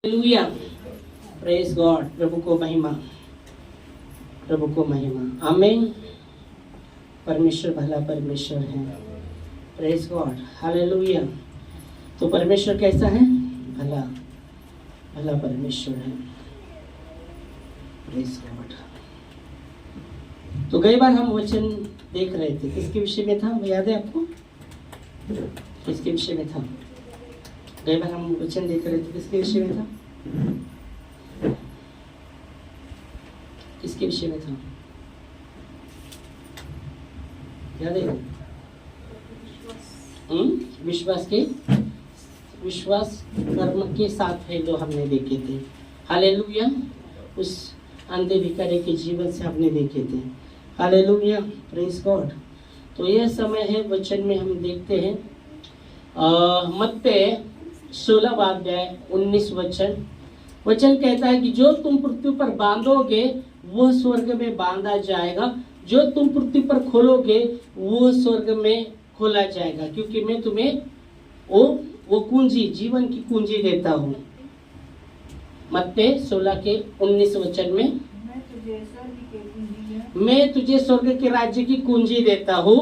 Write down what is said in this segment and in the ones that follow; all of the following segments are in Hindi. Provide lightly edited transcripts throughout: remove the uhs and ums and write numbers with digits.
Hallelujah, praise God. प्रभु को महिमा, प्रभु को महिमा। आमीन। परमेश्वर भला परमेश्वर है। Praise God, hallelujah. तो परमेश्वर कैसा है? भला भला परमेश्वर है। Praise God. तो कई बार हम वचन देख रहे थे, किसके विषय में था? याद है आपको? किसके विषय में था? कई बार हम वचन देख रहे थे, किसके विषय में था? किसके विषय में था? याद है? विश्वास कर्म के साथ है जो हमने देखे थे। हालेलुया। उस अंधे भिखारी के जीवन से हमने देखे थे। Hallelujah, praise God. तो यह समय है, वचन में हम देखते हैं मत्ती 16 अध्याय 19 वचन कहता है कि जो तुम पृथ्वी पर बांधोगे वो स्वर्ग में बांधा जाएगा, जो तुम पृथ्वी पर खोलोगे वो स्वर्ग में खोला जाएगा, क्योंकि मैं तुम्हें वो कुंजी, जीवन की कुंजी देता हूँ। मत्ती 16 के 19 वचन में, मैं तुझे स्वर्ग के राज्य की कुंजी देता हूँ,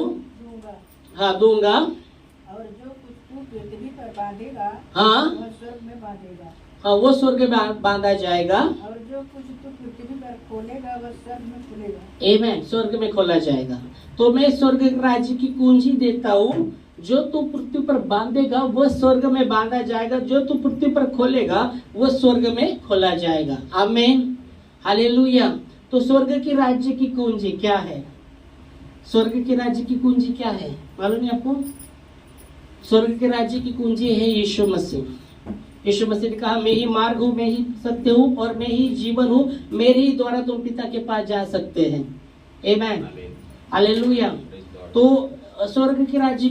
हाँ दूंगा, और जो कुछ तू पृथ्वी पर बांधेगा हाँ वह स्वर्ग में बांधेगा, हाँ वो स्वर्ग में बांधा जाएगा, और जो कुछ तू पृथ्वी पर खोलेगा वह स्वर्ग में खुलेगा। आमीन, स्वर्ग में खोला जाएगा। तो मैं स्वर्ग के राज्य की कुंजी देता हूँ, जो तू पृथ्वी पर बांधेगा वो स्वर्ग में बांधा जाएगा, जो तू पृथ्वी पर खोलेगा वो स्वर्ग में खोला जाएगा। आमीन, हालेलुया। तो स्वर्ग के राज्य की कुंजी क्या है? स्वर्ग के राज्य की कुंजी क्या है मालूम है आपको? स्वर्ग के राज्य की कुंजी है यीशु मसीह। यीशु मसीह ने कहा, मैं ही मार्ग हूँ, मैं ही सत्य हूँ और मैं ही जीवन हूँ, मेरे ही द्वारा तुम पिता के पास जा सकते हैं। आमीन, हालेलुया। तो स्वर्ग के राज्य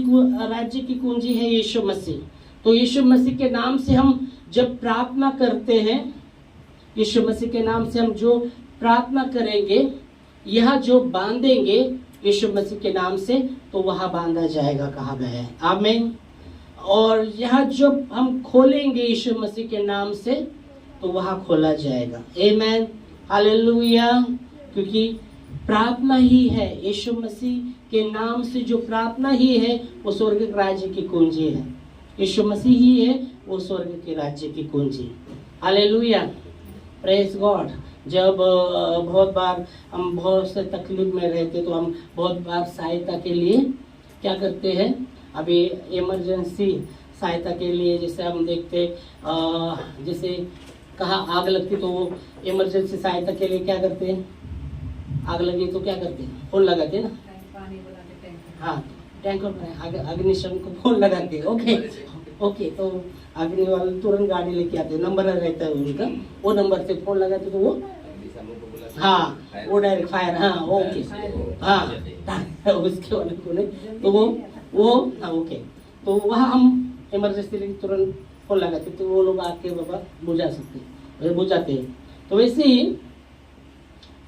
की कुंजी है यीशु मसीह। तो यीशु मसीह के नाम से हम जब प्रार्थना करते हैं, यीशु मसीह के नाम से हम जो प्रार्थना करेंगे, यह जो बांधेंगे यीशु मसीह के नाम से, तो वहां बांधा जाएगा, कहा गया है। आमीन। और यह जो हम खोलेंगे यीशु मसीह के नाम से, तो वहां खोला जाएगा। आमीन, हालेलुया। क्योंकि प्रार्थना ही है, यीशु मसीह के नाम से जो प्रार्थना ही है वो स्वर्ग के राज्य की कुंजी है। यीशु मसीह ही है वो स्वर्ग के राज्य की कुंजी। Hallelujah, praise God. जब बहुत बार हम बहुत से तकलीफ में रहते, तो हम बहुत बार सहायता के लिए क्या करते हैं? अभी इमरजेंसी सहायता के लिए, जैसे हम देखते, जैसे कहाँ आग लगती तो वो इमरजेंसी सहायता के लिए क्या करते हैं? आग लगी तो क्या करते हैं? फोन लगाते हैं ना, हाँ टैंकर, अग्निशम को फोन लगाते हैं। ओके तो अग्नि वाले तुरंत गाड़ी लेके आते हैं, नंबर रहता है उनका, वो नंबर से फोन लगाते तो वो हाँ वो डायरेक्ट फायर, हाँ ओके, हाँ उसके वाले को नहीं, तो वो हाँ ओके। तो वहाँ हम इमरजेंसी लेके तुरंत फोन लगाते, तो वो लोग आके बाबा बुझाते हैं। तो वैसे ही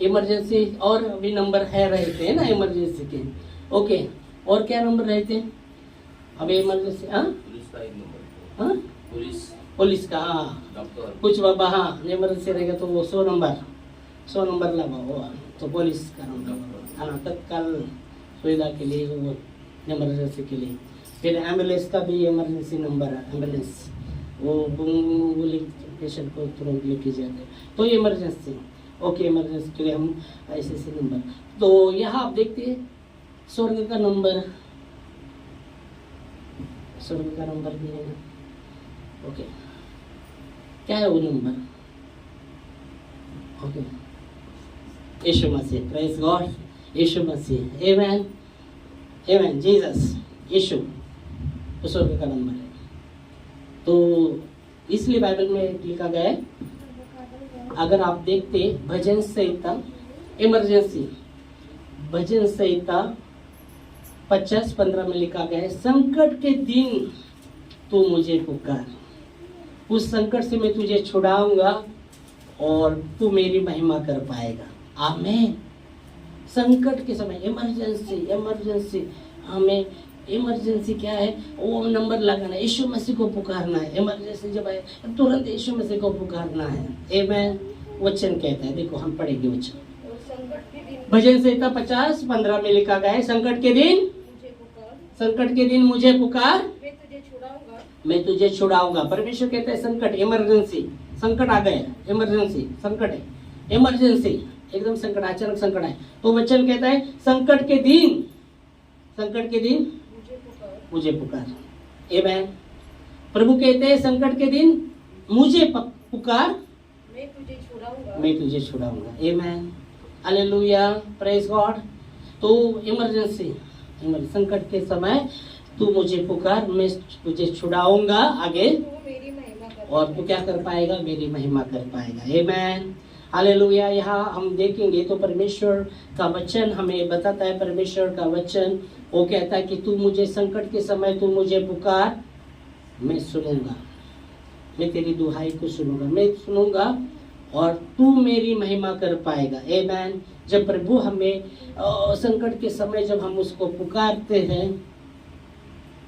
इमरजेंसी और भी नंबर है रहते हैं ना इमरजेंसी के। ओके, और क्या नंबर रहते हैं अभी इमरजेंसी? हाँ पुलिस का, हाँ कुछ बाबा, हाँ इमरजेंसी रहेगा तो वो 100 नंबर लगा वो, तो पुलिस का नंबर, हाँ तत्काल सुविधा के लिए, वो इमरजेंसी के लिए। फिर एम्बुलेंस का भी इमरजेंसी नंबर है, एम्बुलेंस वो बोली पेशेंट को तुरंत लेके जाते हैं, तो इमरजेंसी। ओके, इमरजेंसी के लिए हम ऐसे नंबर। तो यहाँ आप देखते हैं स्वर्ग का नंबर भी है। ओके, क्या है वो नंबर? ओके, यीशु मसीह, प्रेज गॉड, यीशु मसीह। आमीन, आमीन, जीसस, यीशु तो स्वर्ग का नंबर है। तो इसलिए बाइबल में लिखा गया है, अगर आप देखते भजन संहिता, इमरजेंसी भजन संहिता 50:15 में लिखा गया है, संकट के दिन तू मुझे पुकार, उस संकट से मैं तुझे छुड़ाऊंगा और तू मेरी महिमा कर पाएगा। आमीन। संकट के समय इमरजेंसी हमें इमरजेंसी क्या है? वो नंबर लगाना, यीशु मसीह को पुकारना है। इमरजेंसी जब आए तुरंत यीशु मसीह को पुकारना है। आमेन। वचन कहता है, देखो हम पढ़ेंगे वचन। भजन संहिता 50:15 में लिखा गया है, संकट के दिन मुझे पुकार, मैं तुझे छुड़ाऊंगा। परमेश्वर कहता है संकट, इमरजेंसी, संकट आ गए, इमरजेंसी, संकट है, इमरजेंसी, एकदम संकट, अचानक संकट है। तो वचन कहता है संकट के दिन मुझे पुकार। आमेन। प्रभु कहते हैं संकट के दिन मुझे पुकार, मैं तुझे छुड़ाऊंगा। आमेन। Hallelujah, praise God. तो इमरजेंसी, संकट के समय तू मुझे पुकार, मैं तुझे छुड़ाऊंगा। आगे और तू क्या कर पाएगा? मेरी महिमा कर पाएगा। आमेन। हालेलुया। यहाँ हम देखेंगे तो परमेश्वर का वचन हमें बताता है, परमेश्वर का वचन वो कहता है कि तू मुझे संकट के समय तू मुझे पुकार, मैं सुनूंगा, मैं तेरी दुहाई को सुनूंगा और तू मेरी महिमा कर पाएगा। आमेन। जब प्रभु हमें संकट के समय जब हम उसको पुकारते हैं,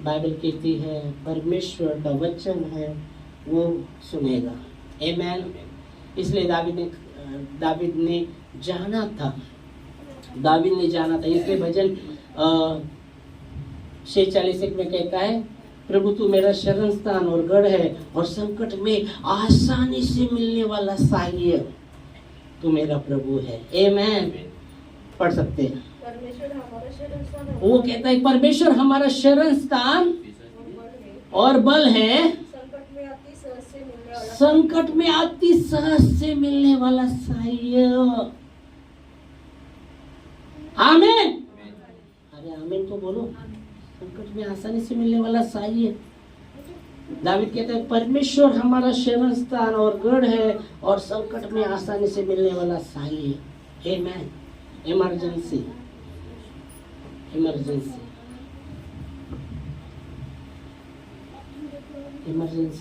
बाइबल कहती है परमेश्वर का वचन है वो सुनेगा। आमेन। इसलिए दावीद ने जाना था, इसलिए भजन 6:41 में कहता है, प्रभु तू मेरा शरण स्थान और गढ़ है और संकट में आसानी से मिलने वाला सहाय, तू मेरा प्रभु है। आमेन। पढ़ सकते हैं। वो कहता है परमेश्वर हमारा शरण स्थान और बल है, संकट में अति सहज से मिलने वाला सहाय। आमीन। अरे आमीन तो बोलो। संकट में आसानी से मिलने वाला सहाय। दावीद कहता है परमेश्वर हमारा शरण स्थान और गढ़ है और संकट में आसानी से मिलने वाला सहाय। आमीन। इमरजेंसी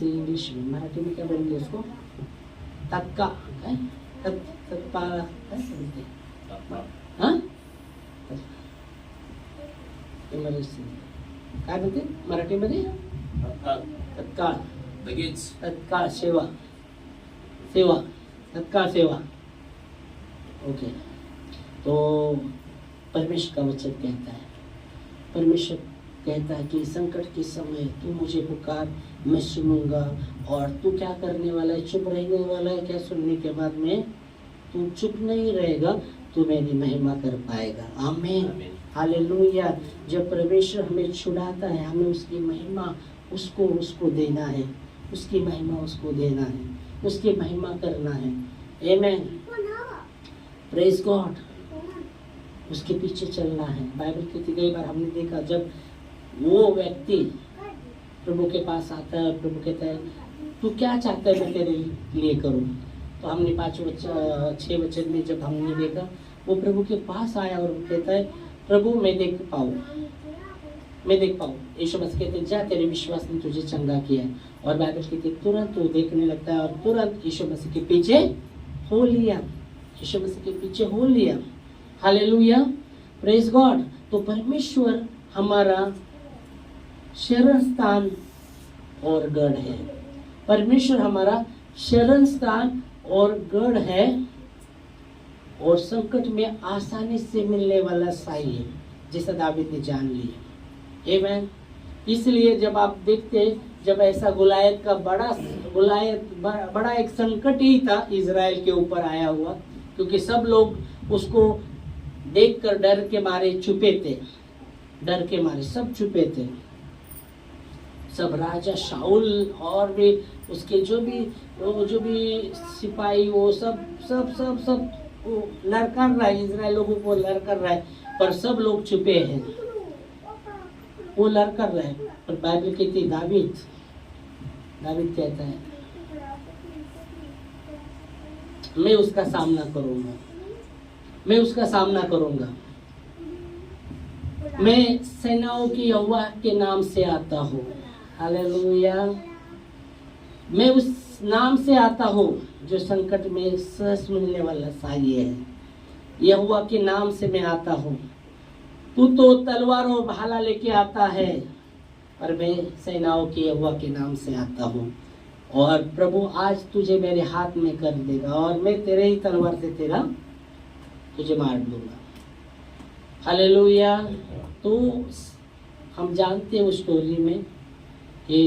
इंग्लिश में, मराठी में क्या बोलेंगे उसको? तत्काल, तत्काल, इमर्जन्सी काय बोलते मराठीमध्ये? तत्काळ सेवा, तत्काळ सेवा। ओके। तो परमेश्वर का वचन कहता है, परमेश्वर कहता है कि संकट के समय तू मुझे पुकार, मैं सुनूंगा। और तू क्या करने वाला है? चुप रहने वाला है क्या? सुनने के बाद में तू चुप नहीं रहेगा, तू मेरी महिमा कर पाएगा। आमीन। हालेलुया। जब परमेश्वर हमें छुड़ाता है, हमें उसकी महिमा उसको देना है, उसकी महिमा उसको देना है, उसकी महिमा करना है। आमीन। Praise God. उसके पीछे चलना है। बाइबल की कई बार हमने देखा जब वो व्यक्ति प्रभु के पास आता है, प्रभु कहता है तू क्या चाहता है मैं तेरे लिए करूं? तो हमने 6 वचन में जब हमने देखा, वो प्रभु के पास आया और कहता है प्रभु मैं देख पाऊं। यीशु मसीह कहते जा तेरे विश्वास ने तुझे चंगा किया है। और बाइबल कहती तुरंत वो देखने लगता है और तुरंत यीशु मसीह के पीछे हो लिया। हालेलुया। Praise God. तो परमेश्वर हमारा शरण स्थान और गढ़ है, परमेश्वर हमारा शरण स्थान और गढ़ है और संकट में आसानी से मिलने वाला सहाय है, जैसा दावीद ने जान लिया। आमीन। इसलिए जब आप देखते हैं जब ऐसा गुलायत का बड़ा एक संकट ही था इजराइल के ऊपर आया हुआ, क्योंकि सब लोग उसको देखकर डर के मारे सब चुपे थे। सब राजा शाऊल और भी उसके जो भी सिपाही वो सब वो लड़कर रहा है, इजराइल लोगों को लड़कर रहा है, पर सब लोग चुपे हैं, वो लड़कर रहे। पर बाइबल कहती दावीद कहता है मैं उसका सामना करूंगा, मैं सेनाओं की यहोवा के नाम से आता हूँ। हालेलुया। मैं उस नाम से आता हूँ जो संकट में सहज मिलने वाला सहाय है। यहोवा के नाम से मैं आता हूँ। तू तो तलवार और भाला लेके आता है, पर मैं सेनाओं के यहोवा के नाम से आता हूँ। और प्रभु आज तुझे मेरे हाथ में कर देगा और मैं तेरे ही तलवार से तुझे मार दूंगा। हालेलुया। तो हम जानते हैं उस स्टोरी में कि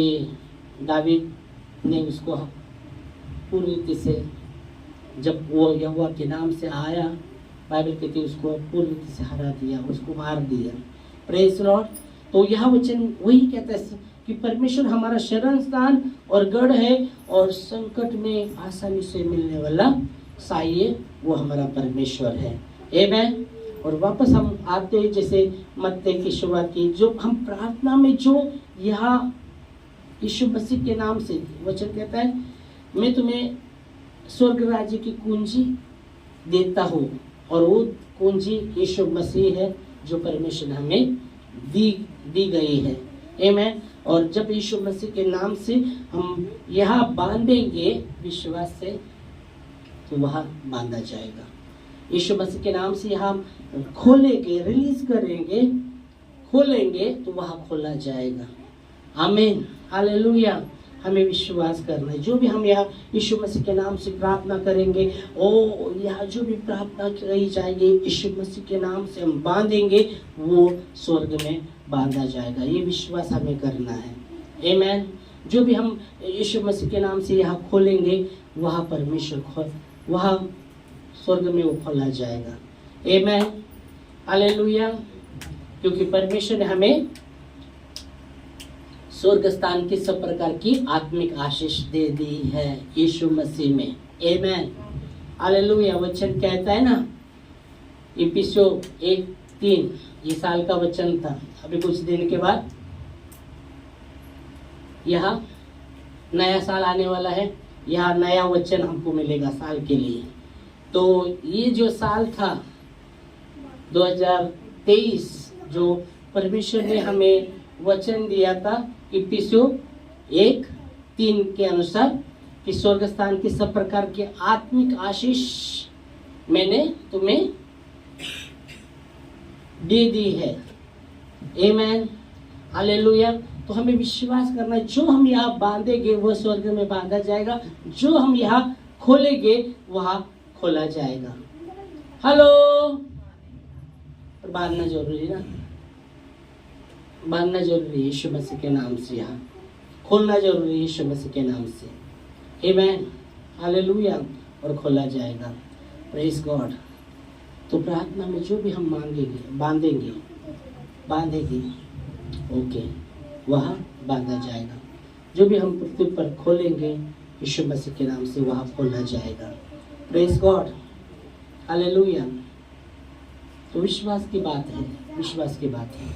दावीद ने उसको पूरी रीति से, जब वो यहोवा के नाम से आया, बाइबल कहती है उसको पूरी रीति से हरा दिया, उसको मार दिया। Praise Lord. तो यह वचन वही कहता है कि परमेश्वर हमारा शरण स्थान और गढ़ है और संकट में आसानी से मिलने वाला सहाय वो हमारा परमेश्वर है। आमीन। और वापस हम आते हैं जैसे मत्ती की शुरुआत की, जो हम प्रार्थना में जो यहाँ यीशु मसीह के नाम से वचन कहता है, मैं तुम्हें स्वर्ग राज्य की कुंजी देता हूँ, और वो कुंजी यीशु मसीह है जो परमेश्वर ने हमें दी गई है। आमीन। और जब यीशु मसीह के नाम से हम यहाँ बांधेंगे विश्वास से, तो वहाँ बांधा जाएगा। यीशु मसीह के नाम से यहाँ खोलेंगे, रिलीज करेंगे, खोलेंगे तो वहाँ खोला जाएगा। आमीन। हालेलुया। हमें विश्वास करना है, जो भी हम यहाँ यीशु मसीह के नाम से प्रार्थना करेंगे, ओ यहाँ जो भी प्रार्थना करी जाएगी यीशु मसीह के नाम से हम बांधेंगे, वो स्वर्ग में बांधा जाएगा। ये विश्वास हमें करना है। आमीन। जो भी हम यीशु मसीह के नाम से यहाँ खोलेंगे, वहाँ परमेश्वर वहाँ स्वर्ग में वो खोला जाएगा। आमीन। हालेलुया। क्योंकि परमेश्वर ने हमें स्वर्ग स्थान की सब प्रकार की आत्मिक आशीष दे दी है यीशु मसीह में। आमीन। हालेलुया। वचन कहता है ना, इफिसियों 1:3, ये साल का वचन था। अभी कुछ दिन के बाद यहाँ नया साल आने वाला है, यहाँ नया वचन हमको मिलेगा साल के लिए। तो ये जो साल था 2023, जो परमेश्वर ने हमें वचन दिया था इफिसियों 1:3 के अनुसार कि स्वर्ग स्थान की सब प्रकार के आत्मिक आशीष मैंने तुम्हें दे दी है। आमीन। हालेलुया। तो हमें विश्वास करना है, जो हम यहाँ बांधेंगे वो स्वर्ग में बांधा जाएगा, जो हम यहाँ खोलेंगे वहाँ खोला जाएगा। हेलो। बांधना जरूरी ना, बांधना जरूरी है यीशु मसीह के नाम से, यहाँ खोलना जरूरी है यीशु मसीह के नाम से। आमीन। हालेलुया। और खोला जाएगा। Praise God. तो प्रार्थना में जो भी हम मांगेंगे, बांधेंगे, ओके, वहाँ बांधा जाएगा। जो भी हम पृथ्वी पर खोलेंगे यीशु मसीह के नाम से, वहाँ खोला जाएगा। Praise God. हालेलुया। तो विश्वास की बात है, विश्वास की बात है,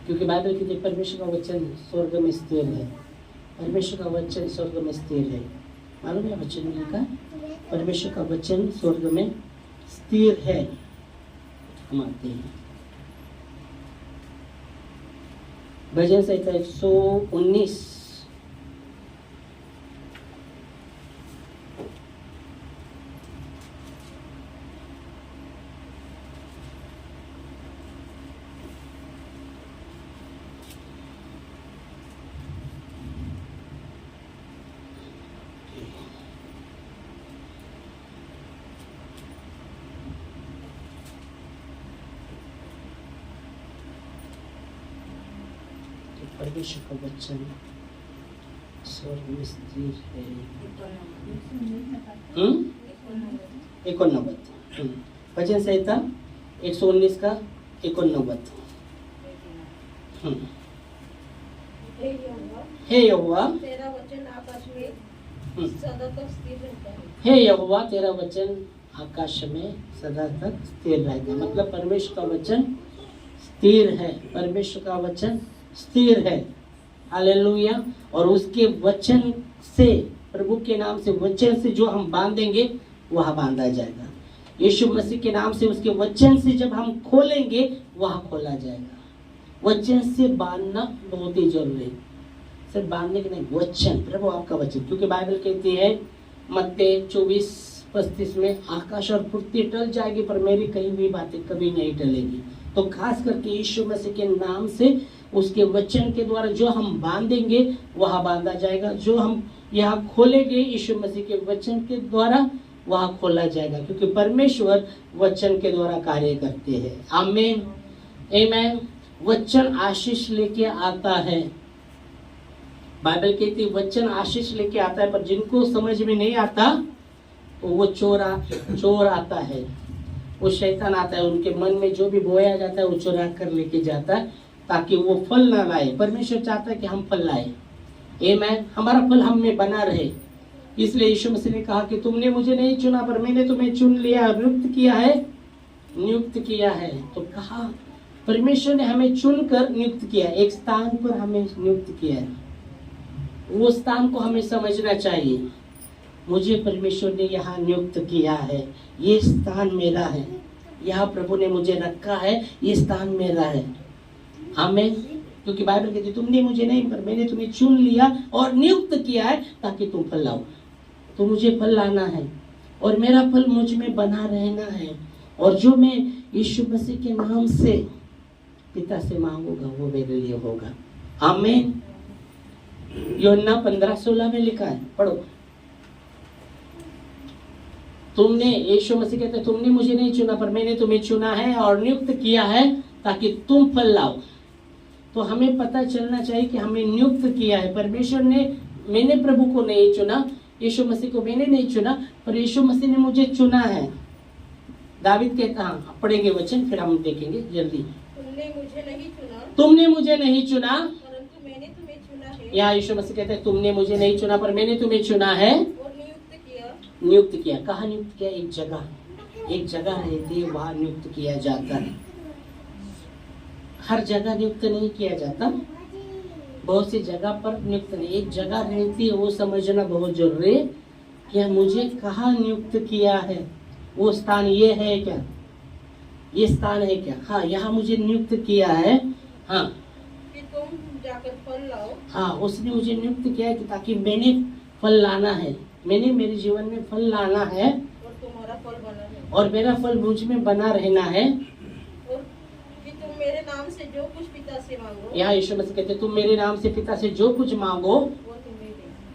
क्योंकि बाइबल कहती है परमेश्वर का वचन स्वर्ग में स्थिर है। परमेश्वर का वचन स्वर्ग में स्थिर है। मालूम है वचन में लिखा, परमेश्वर का वचन स्वर्ग में स्थिर है। हम आते हैं भजन संहिता 119, परमेश्वर का वचन स्वर्ग में स्थिर है। 89 भजन संहिता 119 का 89। हे यहोवा तेरा वचन आकाश में सदा तक स्थिर रहता है। हे यहोवा तेरा वचन आकाश में सदा तक स्थिर रहता है। मतलब परमेश्वर का वचन स्थिर है, परमेश्वर का वचन स्थिर है। हालेलुया। और उसके वचन से, प्रभु के नाम से, वचन से जो हम बांधेंगे वह बांधा जाएगा। यीशु मसीह के नाम से, उसके वचन से जब हम खोलेंगे वह खोला जाएगा। वचन से बांधना बहुत ही जरूरी है। सिर्फ बांधने के नहीं, वचन, प्रभु आपका वचन, क्योंकि बाइबल कहती है मत्ती 24:35 में, आकाश और पृथ्वी टल जाएगी पर मेरी कही हुई बातें कभी नहीं टलेगी। तो खास करके यीशु मसीह के नाम से, उसके वचन के द्वारा जो हम बांधेंगे वहाँ बांधा जाएगा, जो हम यहाँ खोलेंगे यीशु मसीह के वचन के द्वारा वहाँ खोला जाएगा, क्योंकि परमेश्वर वचन के द्वारा कार्य करते हैं। आमीन, आमीन। वचन आशीष लेके आता है। बाइबल कहती है वचन आशीष लेके आता है, पर जिनको समझ में नहीं आता तो वो चोर आता है, वो शैतान आता है। उनके मन में जो भी बोया जाता है वो चुरा कर लेके जाता है, ताकि वो फल ना लाए। परमेश्वर चाहता है कि हम फल लाए। आमीन, हमारा फल हम में बना रहे। इसलिए यीशु मसीह ने कहा कि तुमने मुझे नहीं चुना, पर मैंने तुम्हें चुन लिया, नियुक्त किया है। तो कहा परमेश्वर ने हमें चुनकर नियुक्त किया, एक स्थान पर हमें नियुक्त किया है। वो स्थान को हमें समझना चाहिए। मुझे परमेश्वर ने यहाँ नियुक्त किया है, ये स्थान मेरा है, यहाँ प्रभु ने मुझे रखा है, ये स्थान मेरा है। आमीन। क्योंकि बाइबल कहती है तुमने मुझे नहीं, पर मैंने तुम्हें चुन लिया और नियुक्त किया है ताकि तुम फल लाओ। तो मुझे फल लाना है और मेरा फल मुझ में बना रहना है, और जो मैं यीशु मसीह के नाम से पिता से मांगूंगा वो मेरे लिए होगा। आमीन। यूहन्ना 15:16 में लिखा है, पढ़ो। तुमने, यीशु मसीह कहते हैं तुमने मुझे नहीं चुना, पर मैंने तुम्हें चुना है और नियुक्त किया है ताकि तुम फल लाओ। तो हमें पता चलना चाहिए कि हमें नियुक्त किया है परमेश्वर ने। मैंने प्रभु को नहीं चुना, यीशु मसीह को मैंने नहीं चुना, पर यीशु मसीह ने मुझे चुना है। दावीद कहता, हाँ पढ़ेंगे वचन फिर हम देखेंगे जल्दी। तुमने मुझे नहीं चुना परंतु मैंने तुम्हें चुना है। यहाँ यीशु मसीह कहते हैं तुमने मुझे नहीं चुना, पर मैंने तुम्हें चुना है और नियुक्त किया। कहाँ नियुक्त किया? एक जगह रहती है, वहाँ नियुक्त किया जाता है। हर जगह नियुक्त नहीं किया जाता, बहुत सी जगह पर नियुक्त नहीं, एक जगह रहती है, वो समझना बहुत जरूरी है कि मुझे कहाँ नियुक्त किया है। वो स्थान ये है क्या? ये स्थान है क्या? हाँ, यहाँ मुझे नियुक्त किया है। हाँ, कि तुम जाकर फल लाओ। हाँ, उसने मुझे नियुक्त किया है कि ताकि मैंने फल लाना है, मैंने मेरे जीवन में फल लाना है, और तुम्हारा फल बना है, और मेरा फल मुझ में बना रहना है। और कि तुम मेरे नाम से जो कुछ पिता से मांगो। यहाँ यीशु मसीह कहते तुम मेरे नाम से पिता से जो कुछ मांगो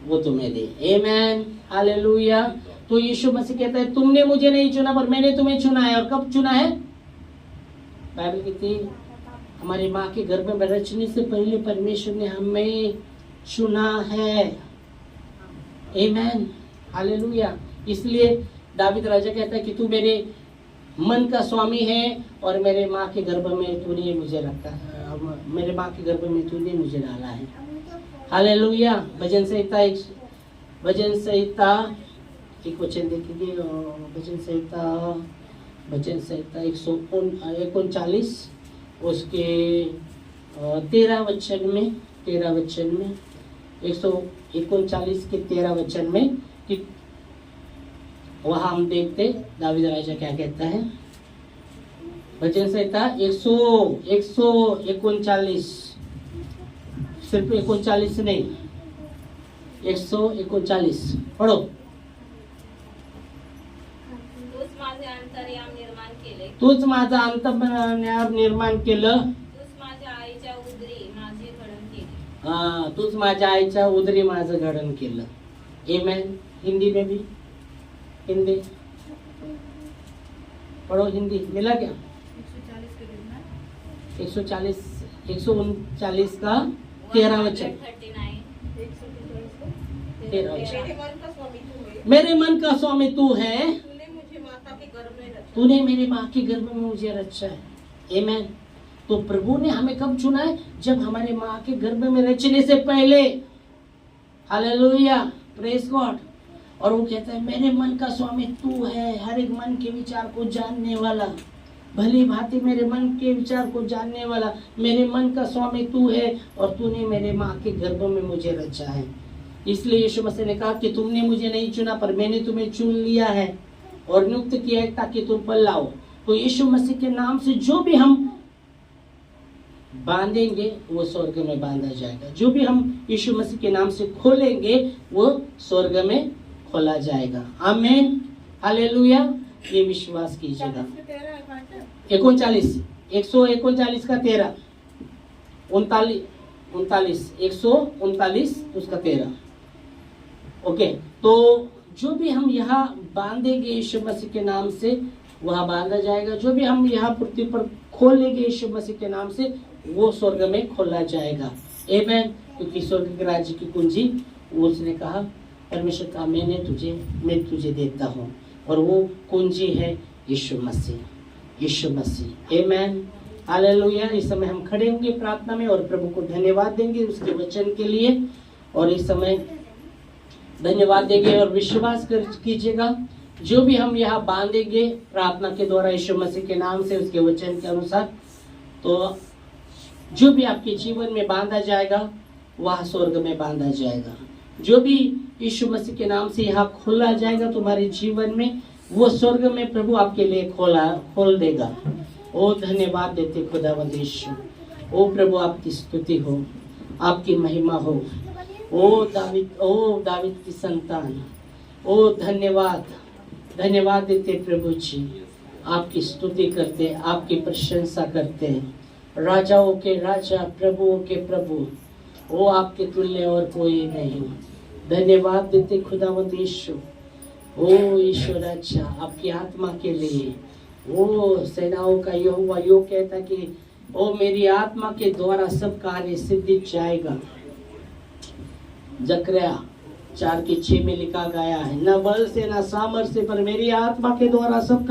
वो तुम्हें दे। आमीन, हालेलुया। तो यीशु मसीह कहता है तुमने मुझे नहीं चुना, पर मैंने तुम्हें चुना है। और कब चुना है? बाइबल कहती है हमारी माँ के गर्भ में रचने से पहले परमेश्वर ने हमें चुना है। आमीन, हालेलुया। इसलिए दावीद राजा कहता है कि तू मेरे मन का स्वामी है और मेरे माँ के गर्भ में तूने मुझे रखा है, मेरे माँ के गर्भ में तूने मुझे डाला है। हालेलुया। भजन संहिता एक वचन देखेंगे। भजन संहिता 139 उसके 13 वचन में 139 के 13 वचन में कि वहाँ हम देखते दावीद राजा क्या कहता है। भजन संहिता 139, सिर्फ 39 नहीं, 139 पढ़ो। तूच माझा अंतर्याम निर्माण केलं, तूच माझ्या आईच्या उदरी माझं घडण केलं। आमीन। हिंदी में भी, हिंदी पढ़ो, हिंदी मिला क्या? 139 का 13 वचन। मेरे मन का स्वामी तू है, तूने मेरे माँ के गर्भ में मुझे रचा है। आमीन। तो प्रभु ने हमें कब चुना है? जब हमारे माँ के गर्भ में रचने से पहले। Hallelujah, praise God. और वो कहता है मेरे मन का स्वामी तू है, हर एक मन के विचार को जानने वाला, भली भांति मेरे मन के विचार को जानने वाला, मेरे मन का स्वामी तू है और तूने मेरे माँ के गर्भ में मुझे रचा है। इसलिए यीशु मसीह ने कहा कि तुमने मुझे नहीं चुना, पर मैंने तुम्हें चुन लिया है और नियुक्त किया है ताकि तुम फल लाओ। तो यीशु मसीह के नाम से जो भी हम बांधेंगे वो स्वर्ग में बांधा जाएगा, जो भी हम यीशु मसीह के नाम से खोलेंगे वो स्वर्ग में खोला जाएगा। आमीन, हालेलुया। ये विश्वास कीजिएगा। 39 139 का 13, 139 उसका 13। ओके, तो जो भी हम यहाँ बांधेंगे यीशु मसीह के नाम से वह बांधा जाएगा, जो भी हम यहाँ पृथ्वी पर खोलेंगे यीशु मसीह के नाम से वो स्वर्ग में खोला जाएगा। आमीन। क्योंकि स्वर्ग के राज्य की कुंजी उसने कहा, परमेश्वर का मैं तुझे देता हूँ, और वो कुंजी है यीशु मसीह। आमीन, हालेलुया। इस समय हम खड़े होंगे प्रार्थना में और प्रभु को धन्यवाद देंगे उसके वचन के लिए, और इस समय धन्यवाद देंगे और विश्वास कीजिएगा जो भी हम यहाँ बांधेंगे प्रार्थना के द्वारा यीशु मसीह के नाम से उसके वचन के अनुसार, तो जो भी आपके जीवन में बांधा जाएगा वह स्वर्ग में बांधा जाएगा। जो भी यीशु मसीह के नाम से यहाँ खोला जाएगा तुम्हारे जीवन में, वो स्वर्ग में प्रभु आपके लिए खोल देगा। ओ धन्यवाद देते खुदावंद यीशु। ओ प्रभु आपकी स्तुति हो, आपकी महिमा हो। ओ दाविद की संतान, ओ धन्यवाद देते प्रभु जी, आपकी स्तुति करते, आपकी प्रशंसा करते हैं। राजाओं के राजा, प्रभुओं के प्रभु, ओ आपके तुल्य और कोई नहीं। धन्यवाद देते खुदावंद यीशु। ओ ईश्वर अच्छा, आपकी आत्मा के लिए। ओ सेनाओं का यहोवा यो कहता कि ओ मेरी आत्मा के द्वारा सब कार्य सिद्धित जाएगा। जकरिया 4:6 में लिखा गया है, न बल से न सामर्थ से पर मेरी आत्मा के द्वारा सब